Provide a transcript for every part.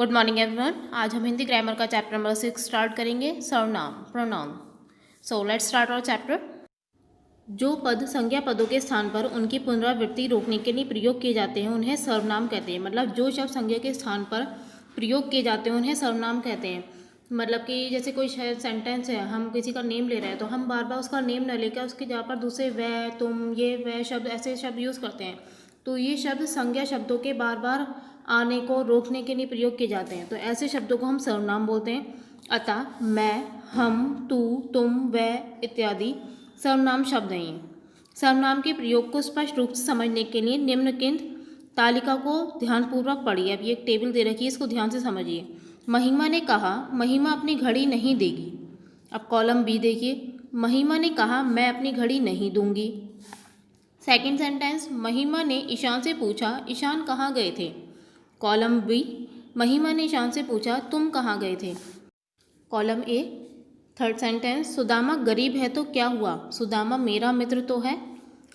Good morning everyone. आज हम Hindi grammar का चैप्टर नंबर 6 स्टार्ट करेंगे, सर्वनाम pronoun. So let's start our chapter. जो पद संज्ञा पदों के स्थान पर उनकी पुनरावृत्ति रोकने के लिए प्रयोग किए जाते हैं उन्हें सर्वनाम कहते हैं। मतलब जो शब्द संज्ञा के स्थान पर प्रयोग किए जाते हैं उन्हें सर्वनाम कहते हैं। मतलब कि जैसे कोई सेंटेंस है, हम किसी का नेम ले रहे हैं तो हम बार बार उसका नेम न लेकर उसकी जगह पर दूसरे वह, तुम, ये, वह शब्द, ऐसे शब्द यूज़ करते हैं। तो ये शब्द संज्ञा शब्दों के बार बार आने को रोकने के लिए प्रयोग किए जाते हैं, तो ऐसे शब्दों को हम सर्वनाम बोलते हैं। अतः मैं, हम, तू, तुम, वह इत्यादि सर्वनाम शब्द हैं। सर्वनाम के प्रयोग को स्पष्ट रूप से समझने के लिए निम्नलिखित तालिका को ध्यानपूर्वक पढ़िए। अब ये एक टेबल दे रखी है, इसको ध्यान से समझिए। महिमा ने कहा महिमा अपनी घड़ी नहीं देगी। अब कॉलम बी देखिए, महिमा ने कहा मैं अपनी घड़ी नहीं दूंगी। सेकंड सेंटेंस, महिमा ने ईशान से पूछा ईशान कहाँ गए थे। कॉलम बी, महिमा ने ईशान से पूछा तुम कहाँ गए थे। Column A. Third sentence, Sudama गरीब है तो क्या हुआ, सुदामा मेरा मित्र तो है।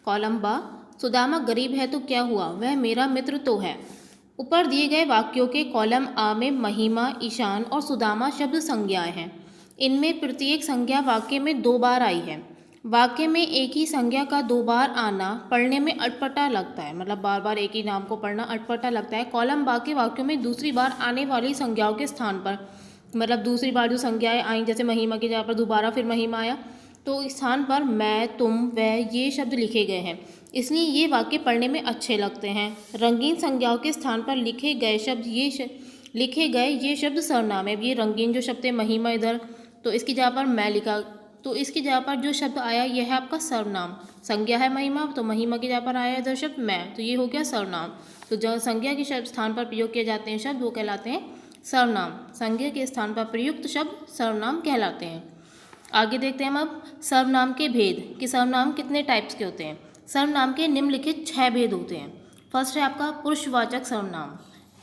कॉलम बा, सुदामा गरीब है तो क्या हुआ, वह मेरा मित्र तो है। ऊपर दिए गए वाक्यों के कॉलम आ में महिमा, ईशान और सुदामा शब्द संज्ञाएं हैं। इनमें प्रत्येक संज्ञा वाक्य में 2 बार आई है। वाक्य में एक ही संज्ञा का 2 बार आना पढ़ने में अटपटा लगता है, मतलब बार बार एक ही नाम को पढ़ना अटपटा लगता है। कॉलम बा के वाक्यों में दूसरी बार आने वाली संज्ञाओं के स्थान पर, मतलब दूसरी बार जो संज्ञाएं आई, जैसे महिमा की जगह पर दोबारा फिर महिमा आया, तो इस स्थान पर मैं, तुम, वह ये शब्द लिखे गए हैं, इसलिए ये वाक्य पढ़ने में अच्छे लगते हैं। रंगीन संज्ञाओं के स्थान पर लिखे गए ये शब्द सर्वनाम है। ये रंगीन जो शब्द है महिमा इधर, तो इसकी जगह पर मैं लिखा, तो इसकी जगह पर जो शब्द आया यह है आपका सर्वनाम। संज्ञा है महिमा, तो महिमा की जगह पर आया इधर शब्द मैं, तो ये हो गया सर्वनाम। तो जो संज्ञा के शब्द स्थान पर प्रयोग किए जाते हैं शब्द वो कहलाते हैं सर्वनाम। संज्ञा के स्थान पर प्रयुक्त शब्द सर्वनाम कहलाते हैं। आगे देखते हैं हम अब सर्वनाम के भेद कि सर्वनाम कितने टाइप्स के होते हैं। सर्वनाम के निम्नलिखित 6 भेद होते हैं। फर्स्ट है आपका पुरुषवाचक सर्वनाम।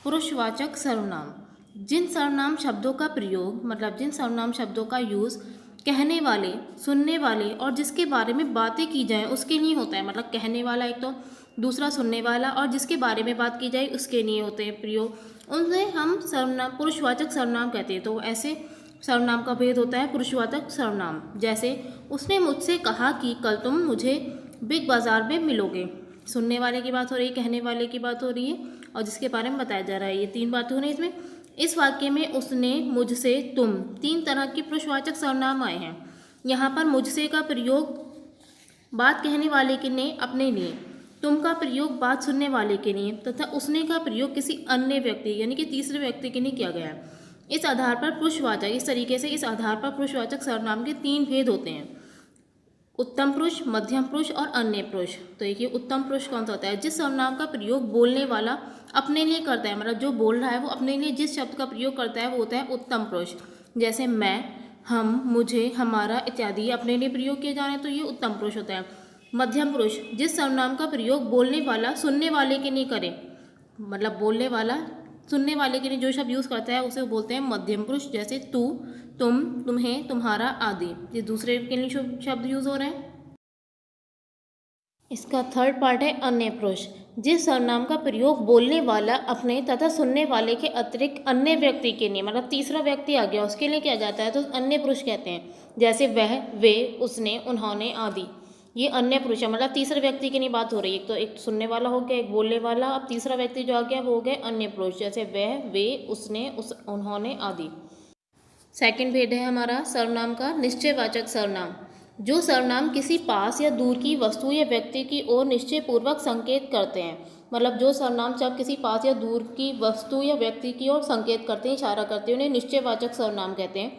पुरुषवाचक सर्वनाम जिन सर्वनाम शब्दों का प्रयोग, मतलब जिन सर्वनाम शब्दों का यूज़ कहने वाले, सुनने वाले और जिसके बारे में बातें की जाए उसके लिए होता है। मतलब कहने वाला एक, तो दूसरा सुनने वाला, और जिसके बारे में बात की जाए उसके लिए होते हैं प्रयोग, उनसे हम सर्वनाम पुरुषवाचक सर्वनाम कहते हैं। तो ऐसे सर्वनाम का भेद होता है पुरुषवाचक सर्वनाम। जैसे उसने मुझसे कहा कि कल तुम मुझे बिग बाज़ार में मिलोगे। सुनने वाले की बात हो रही है, कहने वाले की बात हो रही है, और जिसके बारे में बताया जा रहा है। ये 3 बातें हो रही हैं इसमें। इस वाक्य में उसने, मुझसे, तुम 3 तरह के पुरुषवाचक सर्वनाम आए हैं। यहाँ पर मुझसे का प्रयोग बात कहने वाले के लिए अपने लिए, तुम का प्रयोग बात सुनने वाले के लिए, तथा उसने का प्रयोग किसी अन्य व्यक्ति यानी कि तीसरे व्यक्ति के लिए किया गया है। इस आधार पर पुरुषवाचक, इस तरीके से इस आधार पर पुरुषवाचक सर्वनाम के 3 भेद होते हैं, उत्तम पुरुष, मध्यम पुरुष और अन्य पुरुष। तो देखिए उत्तम पुरुष कौन सा होता है, जिस सर्वनाम का प्रयोग बोलने वाला अपने लिए करता है, मतलब जो बोल रहा है वो अपने लिए जिस शब्द का प्रयोग करता है वो होता है उत्तम पुरुष। जैसे मैं, हम, मुझे, हमारा इत्यादि अपने लिए प्रयोग किए जा रहे हैं, तो ये उत्तम पुरुष होता है। मध्यम पुरुष जिस सर्वनाम का प्रयोग बोलने वाला सुनने वाले के लिए करे, मतलब बोलने वाला सुनने वाले के लिए जो शब्द यूज़ करता है उसे बोलते हैं मध्यम पुरुष। जैसे तू, तुम, तुम्हें, तुम्हारा आदि, ये दूसरे के लिए शब्द यूज़ हो रहे हैं। इसका थर्ड पार्ट है अन्य पुरुष, जिस सर्वनाम का प्रयोग बोलने वाला अपने तथा सुनने वाले के अतिरिक्त अन्य व्यक्ति के लिए, मतलब तीसरा व्यक्ति आ गया उसके लिए किया जाता है, तो अन्य पुरुष कहते हैं। जैसे वह, वे, उसने, उन्होंने आदि, ये अन्य पुरुष है, मतलब तीसरे व्यक्ति की नहीं बात हो रही है। तो एक सुनने वाला हो गया, एक बोलने वाला, अब तीसरा व्यक्ति जो आ गया वो हो गए अन्य पुरुष। जैसे वह, वे, उसने, उन्होंने आदि। सेकंड भेद है हमारा सर्वनाम का निश्चयवाचक सर्वनाम। जो सर्वनाम किसी पास या दूर की वस्तु या व्यक्ति की ओर निश्चयपूर्वक संकेत करते हैं, मतलब जो सर्वनाम शब्द किसी पास या दूर की वस्तु या व्यक्ति की ओर संकेत करते हैं, इशारा करते हैं, उन्हें निश्चयवाचक सर्वनाम कहते हैं।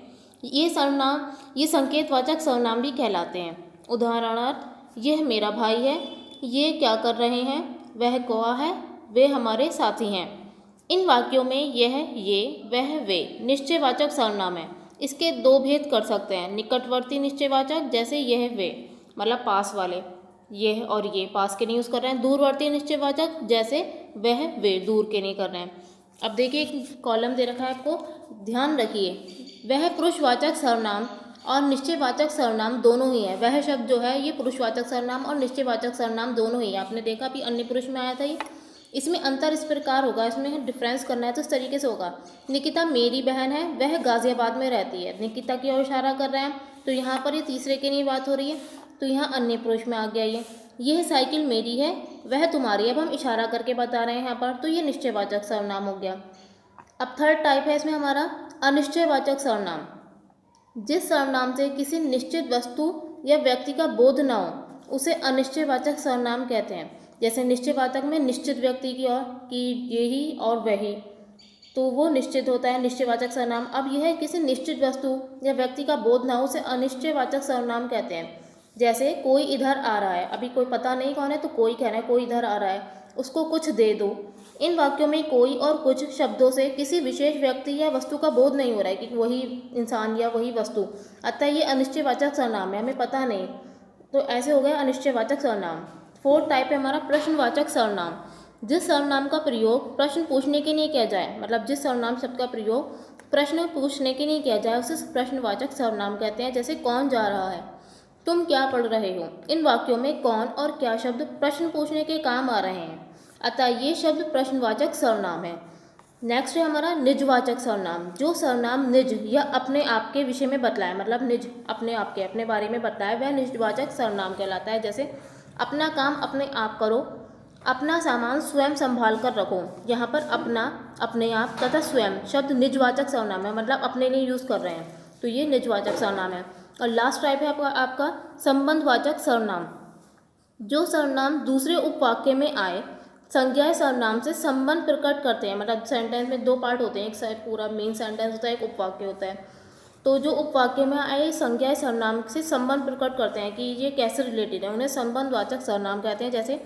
ये संकेतवाचक सर्वनाम भी कहलाते हैं। उदाहरणार्थ, यह मेरा भाई है, ये क्या कर रहे हैं, वह कौआ है, वे हमारे साथी हैं। इन वाक्यों में यह, ये, वह, वे निश्चयवाचक सर्वनाम है। इसके 2 भेद कर सकते हैं। निकटवर्ती निश्चयवाचक, जैसे यह, वे, मतलब पास वाले, यह और ये पास के नहीं यूज़ कर रहे हैं। दूरवर्ती निश्चयवाचक, जैसे वह, वे दूर के नहीं कर रहे हैं। अब देखिए एक कॉलम दे रखा है आपको, ध्यान रखिए, वह पुरुषवाचक सर्वनाम और निश्चयवाचक सर्वनाम दोनों ही है। वह शब्द जो है ये पुरुषवाचक सर्वनाम और निश्चयवाचक सर्वनाम दोनों ही है। आपने देखा भी अन्य पुरुष में आया था ये, इसमें अंतर इस प्रकार होगा, इसमें डिफरेंस करना है तो इस तरीके से होगा। निकिता मेरी बहन है, वह गाज़ियाबाद में रहती है। निकिता की ओर इशारा कर रहे हैं, तो यहाँ पर ये तीसरे की नहीं बात हो रही है, तो यहाँ अन्य पुरुष में आ गया ये। यह साइकिल मेरी है, वह तुम्हारी है। अब हम इशारा करके बता रहे हैं यहाँ पर, तो ये निश्चयवाचक सर्वनाम हो गया। अब थर्ड टाइप है इसमें हमारा अनिश्चयवाचक सर्वनाम। जिस सर्वनाम से किसी निश्चित वस्तु या व्यक्ति का बोध न हो उसे अनिश्चयवाचक सर्वनाम कहते हैं। जैसे निश्चयवाचक में निश्चित व्यक्ति की और कि यही और वही, तो वो निश्चित होता है निश्चयवाचक सर्वनाम। अब यह किसी निश्चित वस्तु या व्यक्ति का बोध ना हो उसे अनिश्चयवाचक सर्वनाम कहते हैं। जैसे कोई इधर आ रहा है, अभी कोई पता नहीं कौन है तो कोई कह रहा है कोई इधर आ रहा है, उसको कुछ दे दो। इन वाक्यों में कोई और कुछ शब्दों से किसी विशेष व्यक्ति या वस्तु का बोध नहीं हो रहा है कि वही इंसान या वही वस्तु, अतः ये अनिश्चयवाचक सर्वनाम है, हमें पता नहीं, तो ऐसे हो गया अनिश्चयवाचक सर्वनाम। फोर्थ टाइप है हमारा प्रश्नवाचक सर्वनाम। जिस सर्वनाम का प्रयोग प्रश्न पूछने के लिए किया जाए, मतलब जिस सर्वनाम शब्द का प्रयोग प्रश्न पूछने के लिए किया जाए उसे प्रश्नवाचक सर्वनाम कहते हैं। जैसे कौन जा रहा है, तुम क्या पढ़ रहे हो। इन वाक्यों में कौन और क्या शब्द प्रश्न पूछने के काम आ रहे हैं, अतः ये शब्द प्रश्नवाचक सर्वनाम है। नेक्स्ट है हमारा निजवाचक सर्वनाम। जो सर्वनाम निज या अपने आप के विषय में बतलाए, मतलब निज अपने आप के अपने बारे में बतलाए, वह निजवाचक सर्वनाम कहलाता है। जैसे अपना काम अपने आप करो, अपना सामान स्वयं संभाल कर रखो। यहाँ पर अपना, अपने आप तथा स्वयं शब्द निजवाचक सर्वनाम है, मतलब अपने लिए यूज़ कर रहे हैं, तो ये निजवाचक सर्वनाम है। और लास्ट टाइप है आपका संबंधवाचक सर्वनाम। जो सर्वनाम दूसरे उपवाक्य में आए संज्ञाएं सर्वनाम से संबंध प्रकट करते हैं। मतलब सेंटेंस में दो पार्ट होते हैं, एक पूरा मेन सेंटेंस होता है, एक उपवाक्य होता है। तो जो उपवाक्य में आए संज्ञाएं सर्वनाम से संबंध प्रकट करते हैं कि ये कैसे रिलेटेड है, उन्हें संबंधवाचक सर्वनाम कहते हैं। जैसे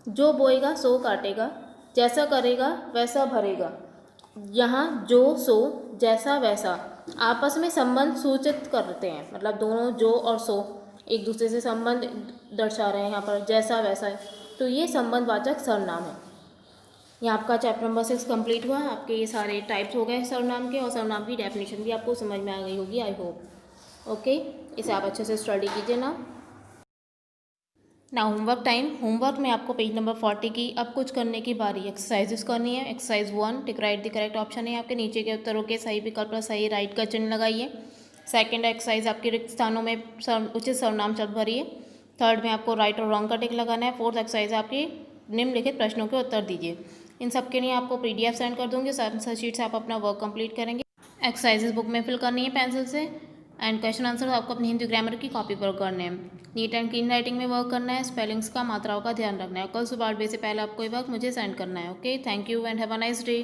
जो बोएगा सो काटेगा, जैसा करेगा वैसा भरेगा। यहाँ जो सो जैसा वैसा आपस में संबंध सूचित करते हैं, मतलब दोनों जो और सो एक दूसरे से संबंध दर्शा रहे हैं। यहाँ पर जैसा वैसा है, तो ये संबंधवाचक सर्वनाम है। यहाँ आपका चैप्टर नंबर 6 कंप्लीट हुआ। आपके ये सारे टाइप्स हो गए सर्वनाम के, और सर्वनाम की डेफिनेशन भी आपको समझ में आ गई होगी, आई होप। ओके, इसे आप अच्छे से स्टडी कीजिए ना। Homework time. होमवर्क में आपको पेज नंबर 40 की अब कुछ करने की बारी, एक्सरसाइजेस करनी है। Exercise 1, tick right the correct option है आपके नीचे के उत्तरों के सही विकल्प पर सही राइट का चिन्ह लगाइए। सेकंड एक्सरसाइज आपके रिक्त स्थानों में उचित सर्वनाम शब्द भरिए। थर्ड में आपको राइट और रॉन्ग का टिक लगाना है। फोर्थ एक्सरसाइज आपकी निम्नलिखित प्रश्नों के उत्तर दीजिए। इन सब के लिए आपको PDF सेंड कर दूँगी, आंसर शीट से आप अपना वर्क कंप्लीट करेंगे। एक्सरसाइजेस बुक में फिल करनी है पेंसिल से, एंड क्वेश्चन आंसर आपको अपनी हिंदी ग्रामर की कॉपी पर करने हैं। नीट एंड क्लीन राइटिंग में वर्क करना है, स्पेलिंग्स का, मात्राओं का ध्यान रखना है। कल सुबह 8 बजे से पहले आपको ये वर्क मुझे सेंड करना है। Okay, thank you and have a nice day.